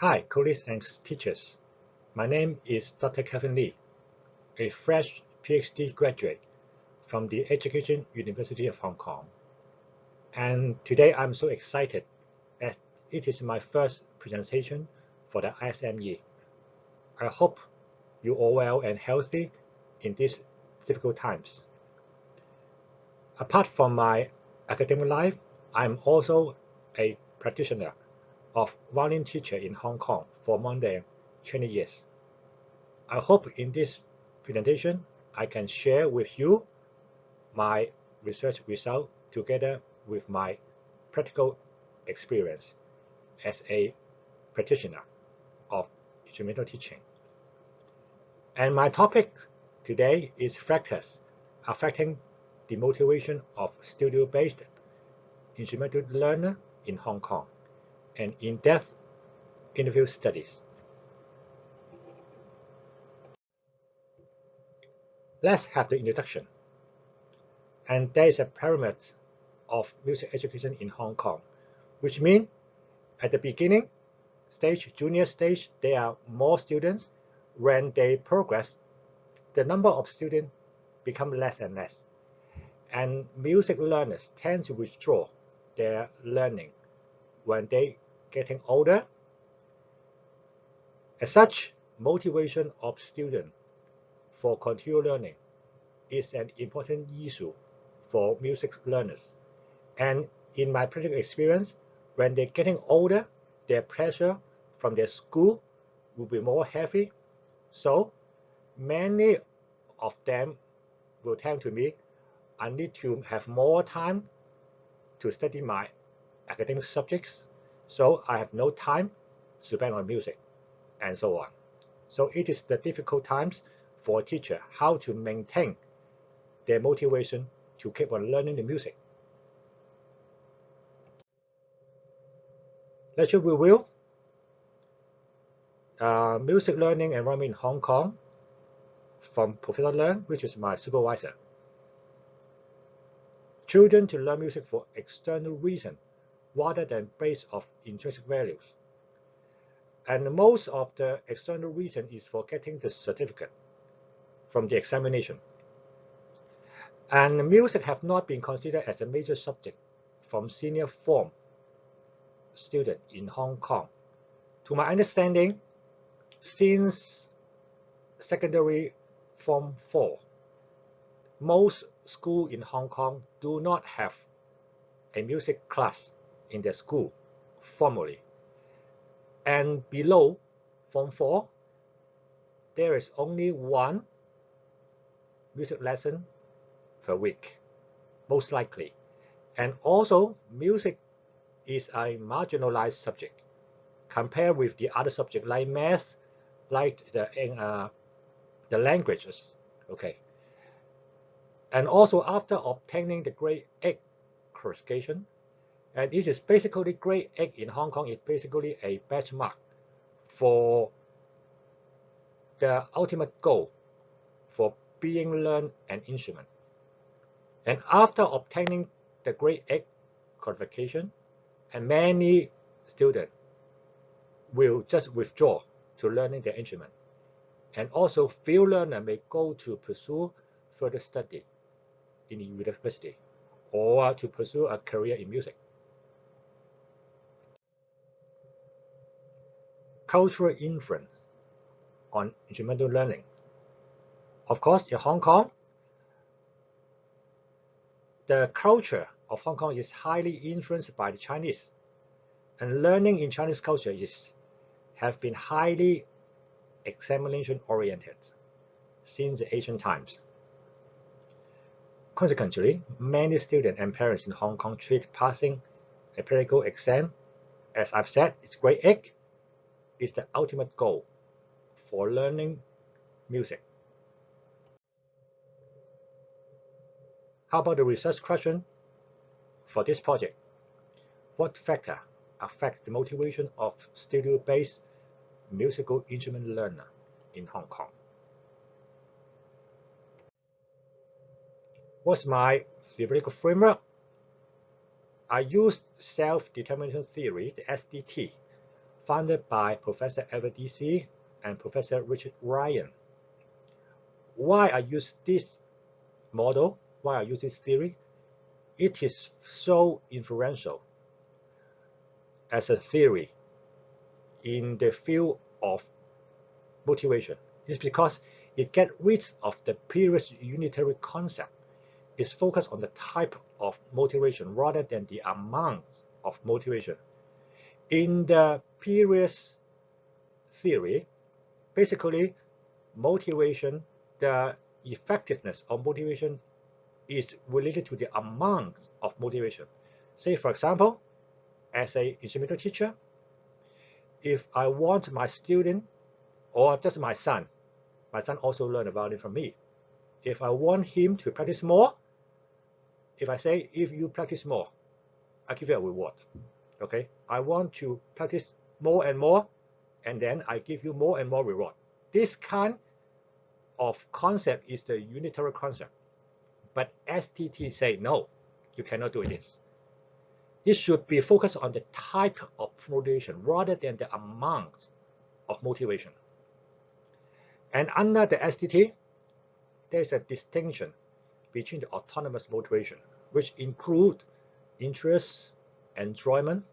Hi, colleagues and teachers. My name is Dr. Kevin Lee, a fresh PhD graduate from the Education University of Hong Kong. And today I'm so excited as it is my first presentation for the ISME. I hope you are well and healthy in these difficult times. Apart from my academic life, I'm also a practitioner of violin teacher in Hong Kong for more than 20 years. I hope in this presentation I can share with you my research result together with my practical experience as a practitioner of instrumental teaching. And my topic today is factors affecting the motivation of studio-based instrumental learner in Hong Kong, and in-depth interview studies. Let's have the introduction. And there is a pyramid of music education in Hong Kong, which means at the beginning stage, junior stage, there are more students. When they progress, the number of students become less and less. And music learners tend to withdraw their learning when they getting older. As such, motivation of students for continued learning is an important issue for music learners. And in my practical experience, when they're getting older, their pressure from their school will be more heavy. So many of them will tell to me, I need to have more time to study my academic subjects, so I have no time to spend on music, and so on. So it is the difficult times for a teacher how to maintain their motivation to keep on learning the music. Lecture review. Music learning environment in Hong Kong from Professor Leung, which is my supervisor. Children to learn music for external reason rather than based of intrinsic values. And most of the external reason is for getting the certificate from the examination. And music have not been considered as a major subject from senior form student in Hong Kong. To my understanding, since secondary form 4, most schools in Hong Kong do not have a music class in their school formally. And below form 4, there is only one music lesson per week, most likely. And also, music is a marginalized subject compared with the other subject like math, like the languages. Okay. And also, after obtaining the grade 8 qualification, and this is basically grade 8 in Hong Kong is basically a benchmark for the ultimate goal for being learned an instrument. And after obtaining the grade 8 qualification, and many students will just withdraw to learning the instrument. And also, few learners may go to pursue further study in the university or to pursue a career in music. Cultural influence on instrumental learning. Of course, in Hong Kong, the culture of Hong Kong is highly influenced by the Chinese, and learning in Chinese culture have been highly examination oriented since the ancient times. Consequently, many students and parents in Hong Kong treat passing a practical exam, as I've said, it's grade 8, is the ultimate goal for learning music. How about the research question for this project? What factor affects the motivation of studio-based musical instrument learner in Hong Kong? What's my theoretical framework? I used self-determination theory, the SDT, founded by Professor Edward D.C. and Professor Richard Ryan. Why I use this model, why I use this theory? It is so influential as a theory in the field of motivation. It's because it gets rid of the previous unitary concept. It's focused on the type of motivation rather than the amount of motivation. In the previous theory, basically, motivation, the effectiveness of motivation is related to the amount of motivation. Say, for example, as an instrumental teacher, if I want my student, or just my son also learned about it from me. If I want him to practice more, if I say, if you practice more, I give you a reward. Okay, I want to practice more and more, and then I give you more and more reward. This kind of concept is the unitary concept. But STT say, no, you cannot do this. It should be focused on the type of motivation rather than the amount of motivation. And under the STT, there is a distinction between the autonomous motivation, which include interest, enjoyment,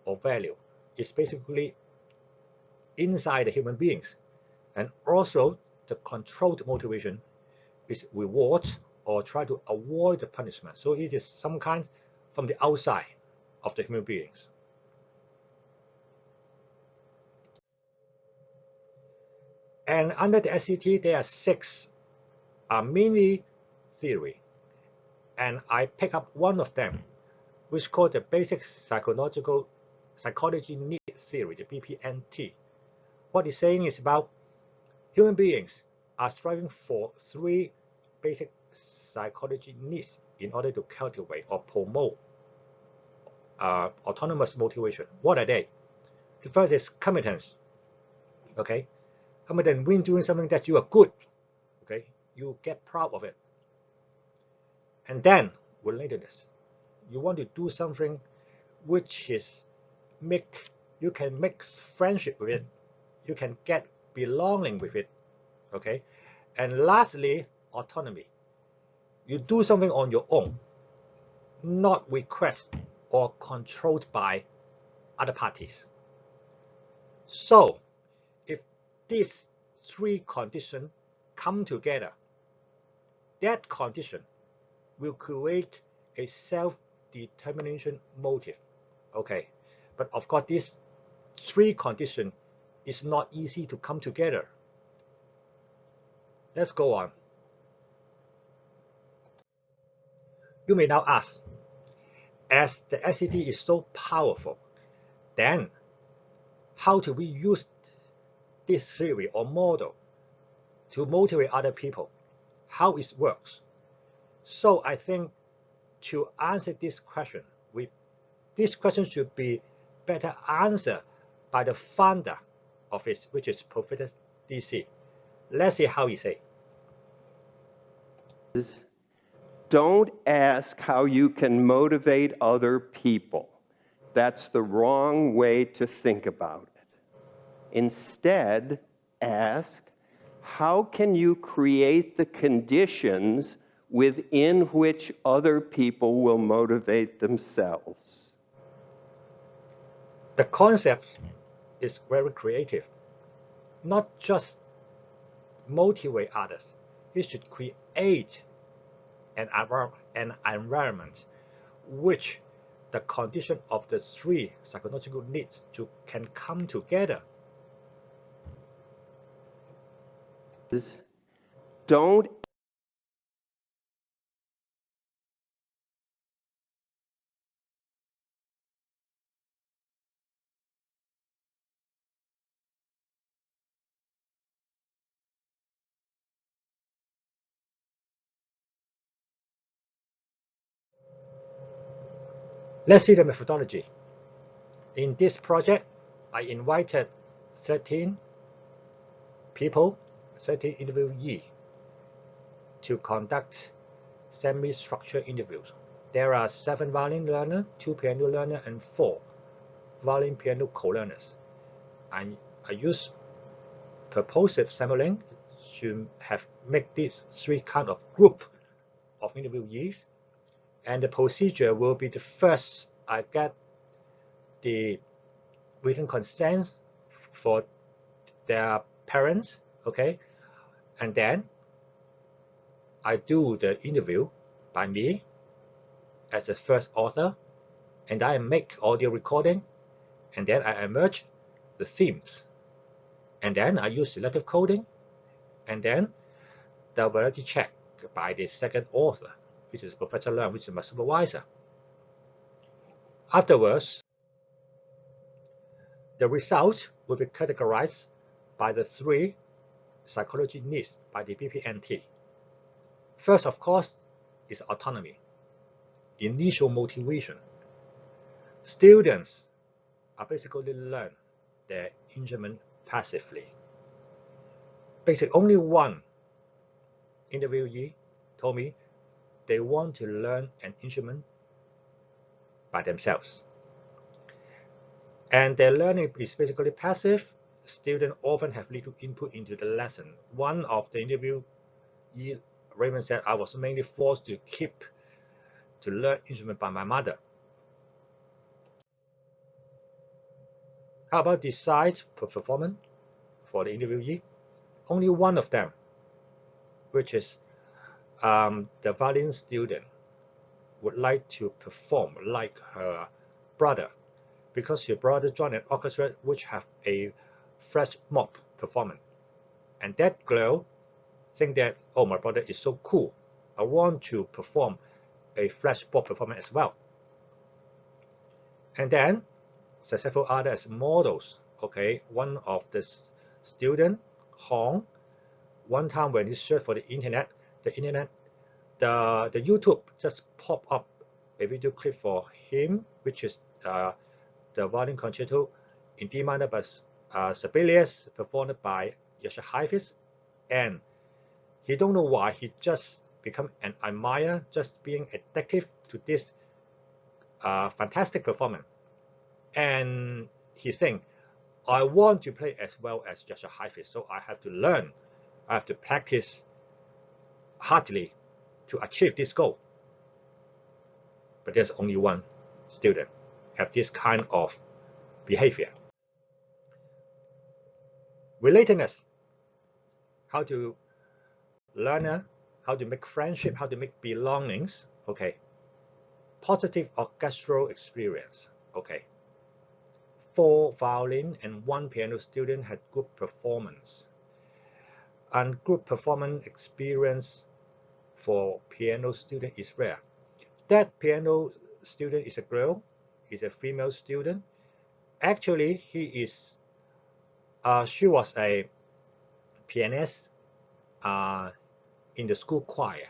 or value. It's basically inside the human beings. And also the controlled motivation is reward or try to avoid the punishment. So it is some kind from the outside of the human beings. And under the SCT, there are 6 mini theory. And I pick up one of them, which is called the basic psychology need theory, the BPNT. What it's saying is about human beings are striving for 3 basic psychology needs in order to cultivate or promote autonomous motivation. What are they? The first is competence. Okay, competence means doing something that you are good. Okay, you get proud of it. And then relatedness. You want to do something which is you can make friendship with it. You can get belonging with it. Okay, and lastly, autonomy. You do something on your own, not requested or controlled by other parties. So, if these 3 conditions come together, that condition will create a self-determination motive. Okay, but of course, these 3 conditions is not easy to come together. Let's go on. You may now ask, as the SCT is so powerful, then how do we use this theory or model to motivate other people? How it works? So I think to answer this question, this question should be better answered by the founder of it, which is Professor DC. Let's see how he say. Don't ask how you can motivate other people. That's the wrong way to think about it. Instead, ask, how can you create the conditions within which other people will motivate themselves? The concept is very creative. Not just motivate others, it should create an environment which the condition of the 3 psychological needs can come together. Don't Let's see the methodology. In this project, I invited 13 people, 13 interviewees, to conduct semi-structured interviews. There are 7 violin learners, 2 piano learners, and 4 violin piano co-learners. I use purposive sampling to make these three kind of group of interviewees, and the procedure will be the first I get the written consent for their parents, okay, and then I do the interview by me as the first author, and I make audio recording, and then I emerge the themes, and then I use selective coding, and then the validity check by the second author, which is Professor Leung, which is my supervisor. Afterwards, the result will be categorized by the three psychology needs by the BPNT. First, of course, is autonomy, initial motivation. Students are basically learn their instrument passively. Basically, only one interviewee told me they want to learn an instrument by themselves. And their learning is basically passive. Students often have little input into the lesson. One of the interviewee, Raymond, said, I was mainly forced to learn instrument by my mother. How about design performance for the interviewee? Only one of them, which is the violin student, would like to perform like her brother, because her brother joined an orchestra which have a flash mob performance. And that girl think that, oh, my brother is so cool, I want to perform a flash mob performance as well. And then successful others as models. Okay, one of the student, Hong, one time when he searched for the internet, the YouTube just pop up a video clip for him, which is the violin concerto in D minor by Sibelius, performed by Yasha Hafiz, and he don't know why he just become an admirer, just being addicted to this fantastic performance. And he think, I want to play as well as Yasha Hafiz, so I have to learn, I have to practice hardly to achieve this goal. But there's only one student have this kind of behavior. Relatedness, how to learn, how to make friendship, how to make belongings. Okay. Positive orchestral experience. Okay. 4 violin and 1 piano student had group performance. And group performance experience for piano student is rare. That piano student is a girl, is a female student. Actually, she was a pianist in the school choir.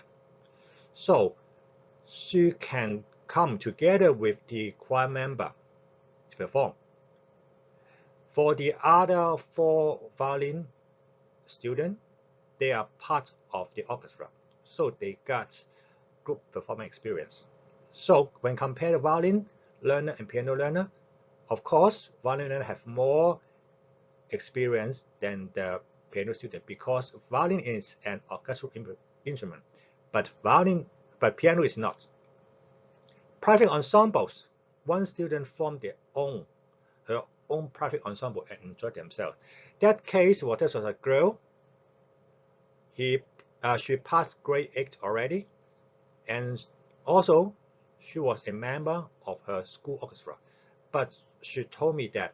So she can come together with the choir member to perform. For the other 4 violin students, they are part of the orchestra, so they got group performance experience. So when compared to violin learner and piano learner, of course, violin learner have more experience than the piano student, because violin is an orchestral instrument, but piano is not. Private ensembles, one student formed her own private ensemble and enjoyed themselves. That case was a girl. She passed grade 8 already, and also she was a member of her school orchestra. But she told me that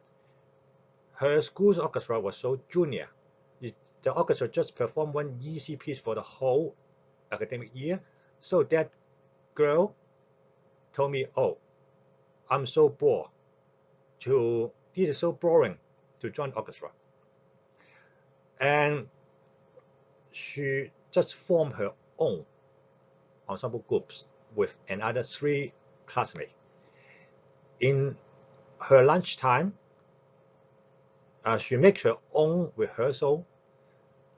her school's orchestra was so junior. The orchestra just performed one easy piece for the whole academic year. So that girl told me, oh, I'm so bored. This is so boring to join orchestra. And she just formed her own ensemble groups with another 3 classmates. In her lunchtime, she makes her own rehearsal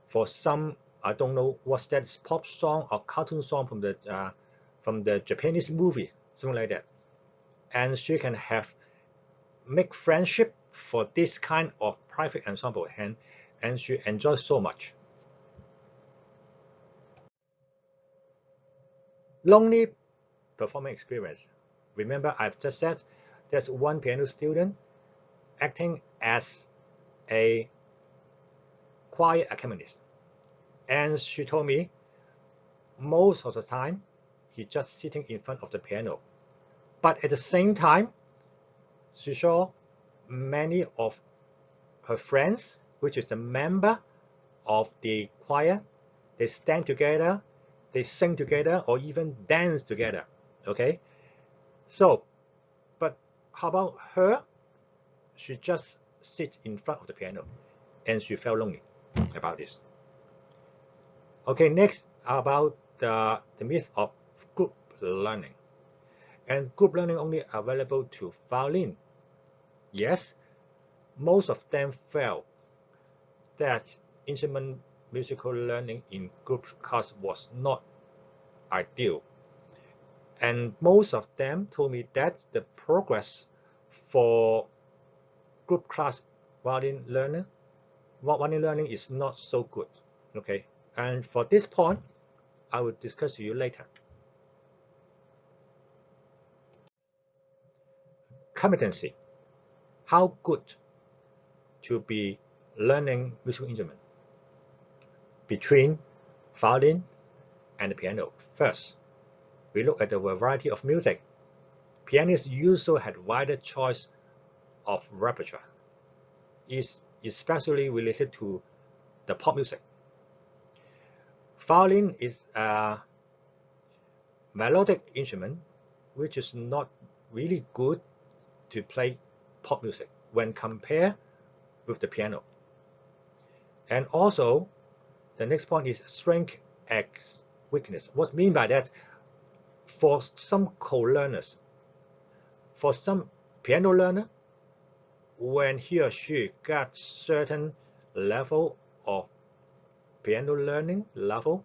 for some, I don't know what's that, pop song or cartoon song from the Japanese movie, something like that. And she can make friendship for this kind of private ensemble, and she enjoyed so much. Lonely performing experience. Remember, I've just said there's one piano student acting as a choir accompanist, and she told me most of the time he's just sitting in front of the piano, but at the same time she saw many of her friends, which is the member of the choir, they stand together, they sing together, or even dance together. Okay, so but how about her? She just sits in front of the piano, and she felt lonely about this. Okay, next about the myth of group learning. And group learning only available to violin. Yes, most of them felt that instrument musical learning in group class was not ideal. And most of them told me that the progress for group class violin learning is not so good. Okay, and for this point, I will discuss with you later. Competency. How good to be learning musical instrument between violin and the piano. First, we look at the variety of music. Pianists usually had wider choice of repertoire, is especially related to the pop music. Violin is a melodic instrument which is not really good to play pop music when compared with the piano. And also, the next point is strength as weakness. What I mean by that? For some co-learners, for some piano learner, when he or she got certain level of piano learning level,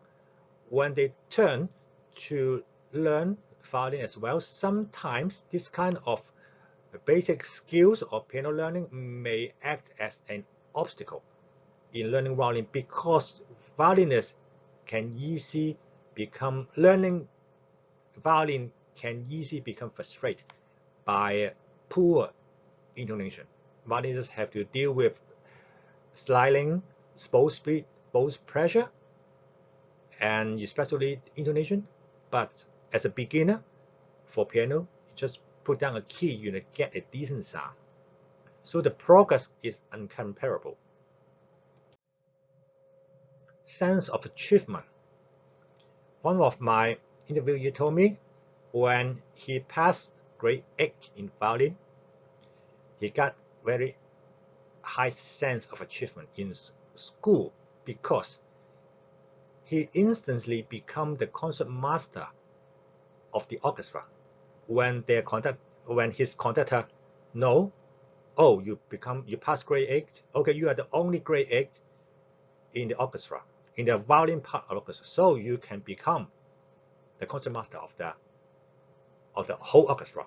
when they turn to learn violin as well, sometimes this kind of basic skills of piano learning may act as an obstacle in learning violin, because violinists can easily become frustrated by poor intonation. Violinists have to deal with sliding, bow speed, bow pressure, and especially intonation. But as a beginner, for piano, you just put down a key, you get a decent sound. So the progress is incomparable. Sense of achievement. One of my interviewers told me when he passed grade 8 in violin, he got very high sense of achievement in school because he instantly become the concert master of the orchestra. When his conductor know, oh, you passed grade 8, okay, you are the only grade 8 in the orchestra, in the violin part of the orchestra, so you can become the concertmaster of the whole orchestra,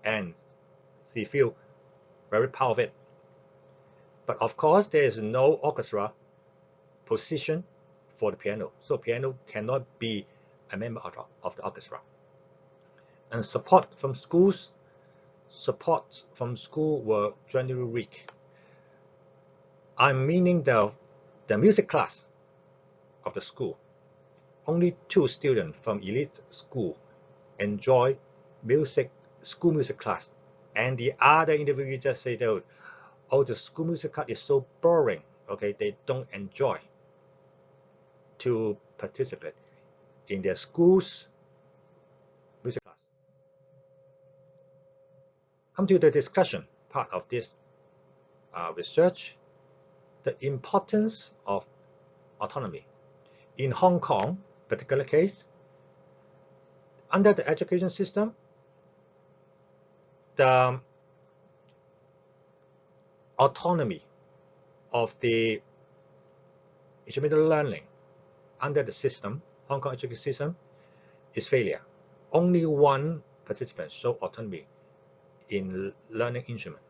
and he feel very proud of it. But of course, there is no orchestra position for the piano, so piano cannot be a member of the orchestra. And support from school were generally weak. I'm meaning the music class of the school. Only 2 students from elite school enjoy school music class, and the other individuals just say that, oh, the school music class is so boring. Okay, they don't enjoy to participate in their school's music class. Come to the discussion part of this research, the importance of autonomy. In Hong Kong, particular case, under the education system, the autonomy of the instrumental learning under the system, Hong Kong education system, is failure. Only one participant show autonomy in learning instrument.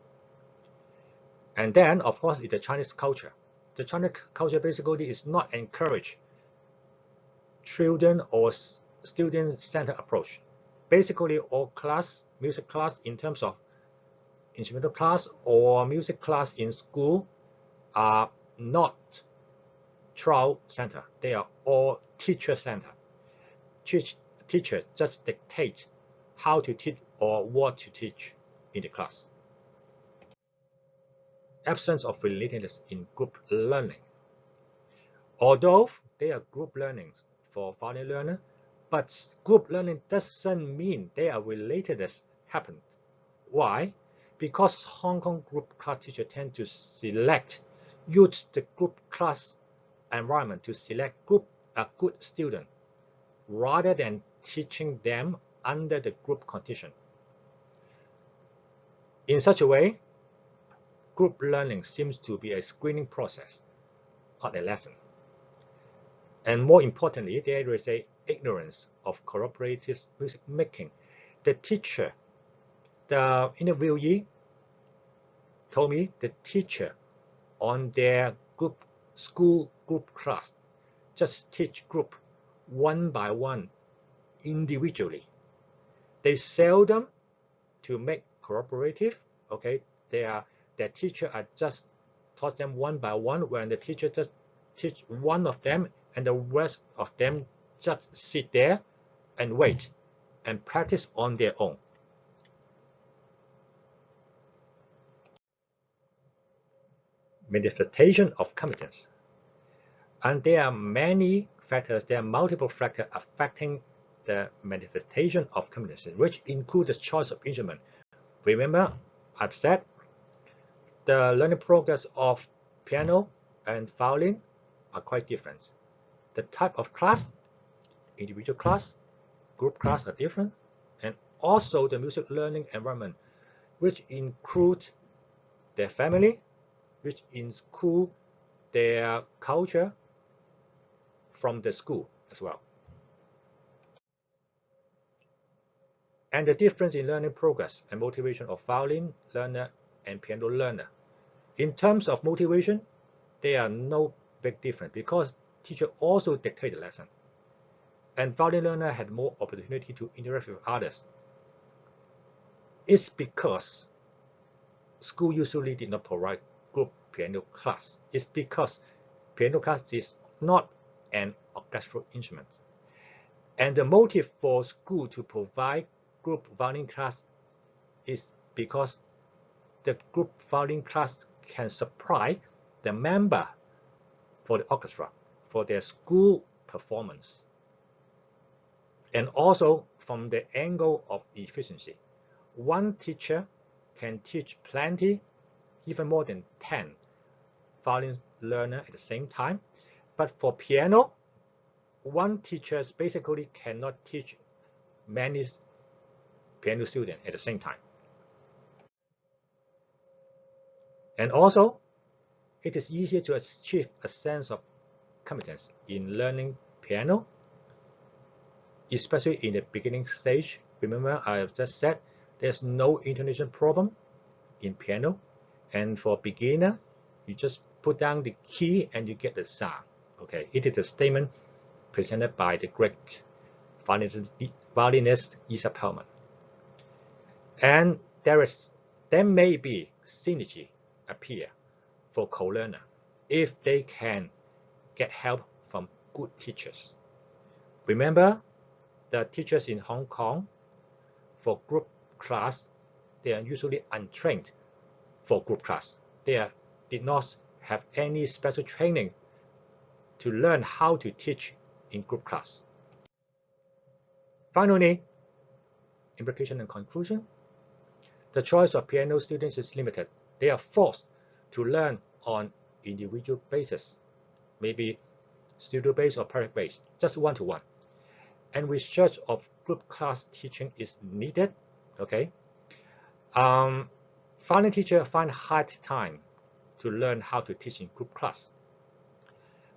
And then, of course, is the Chinese culture. The Chinese culture basically is not encourage children or student-centered approach. Basically, all music class in terms of instrumental class or music class in school are not child-centered. They are all teacher-centered. Teacher just dictate how to teach or what to teach in the class. Absence of relatedness in group learning. Although they are group learnings for foreign learner, but group learning doesn't mean they are relatedness happened. Why? Because Hong Kong group class teachers tend to use the group class environment to select a good student rather than teaching them under the group condition. In such a way, group learning seems to be a screening process, not a lesson. And more importantly, there is a ignorance of cooperative music making. The teacher, the interviewee told me the teacher on their school group class just teach group one by one individually. They seldom to make cooperative. Okay, their teacher are just taught them one by one, when the teacher just teach one of them and the rest of them just sit there and wait and practice on their own. Manifestation of competence. And there are many factors, there are multiple factors affecting the manifestation of competence, which include the choice of instrument. Remember, I've said the learning progress of piano and violin are quite different. The type of class, individual class, group class are different, and also the music learning environment, which include their family, which include their culture from the school as well. And the difference in learning progress and motivation of violin learner and piano learner. In terms of motivation, there are no big difference because teacher also dictate the lesson. And violin learner had more opportunity to interact with others. It's because school usually did not provide group piano class. It's because piano class is not an orchestral instrument. And the motive for school to provide group violin class is because the group violin class can supply the member for the orchestra for their school performance. And also from the angle of efficiency, one teacher can teach plenty, even more than 10 violin learner at the same time. But for piano, one teacher basically cannot teach many piano students at the same time. And also, it is easier to achieve a sense of competence in learning piano, especially in the beginning stage. Remember, I have just said there's no intonation problem in piano, and for beginner, you just put down the key and you get the sound. Okay, it is a statement presented by the great violinist Isaac Perlman. And there may be synergy appear for co-learner if they can get help from good teachers. Remember, the teachers in Hong Kong for group class, they are usually untrained for group class. They did not have any special training to learn how to teach in group class. Finally, implication and conclusion. The choice of piano students is limited. They are forced to learn on individual basis, maybe studio based or private based, just one-to-one. And research of group class teaching is needed. Okay. Foreign teachers find hard time to learn how to teach in group class.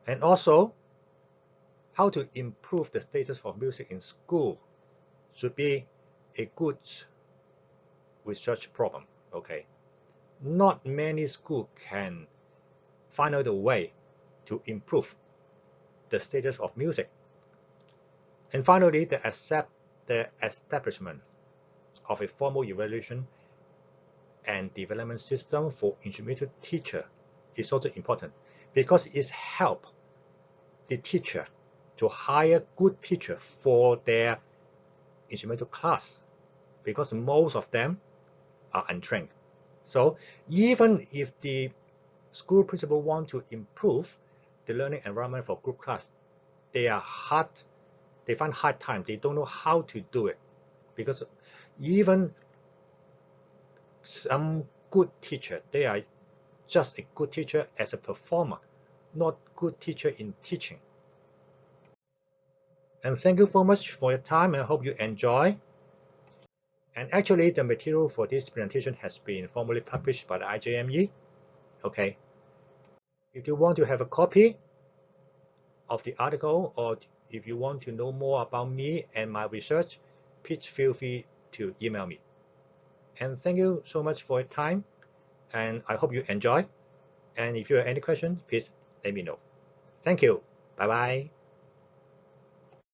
And also, how to improve the status of music in school should be a good research problem. Okay. not many schools can find out a way to improve the status of music. And finally, the establishment of a formal evaluation and development system for instrumental teacher is also important because it helps the teacher to hire good teacher for their instrumental class, because most of them are untrained. So even if the school principal want to improve the learning environment for group class, they find hard time. They don't know how to do it, because even some good teacher, they are just a good teacher as a performer, not good teacher in teaching. And thank you so much for your time, and I hope you enjoy. And actually, the material for this presentation has been formally published by the IJME. Okay. If you want to have a copy of the article, or if you want to know more about me and my research, please feel free to email me. And thank you so much for your time, and I hope you enjoy. And if you have any questions, please let me know. Thank you. Bye-bye.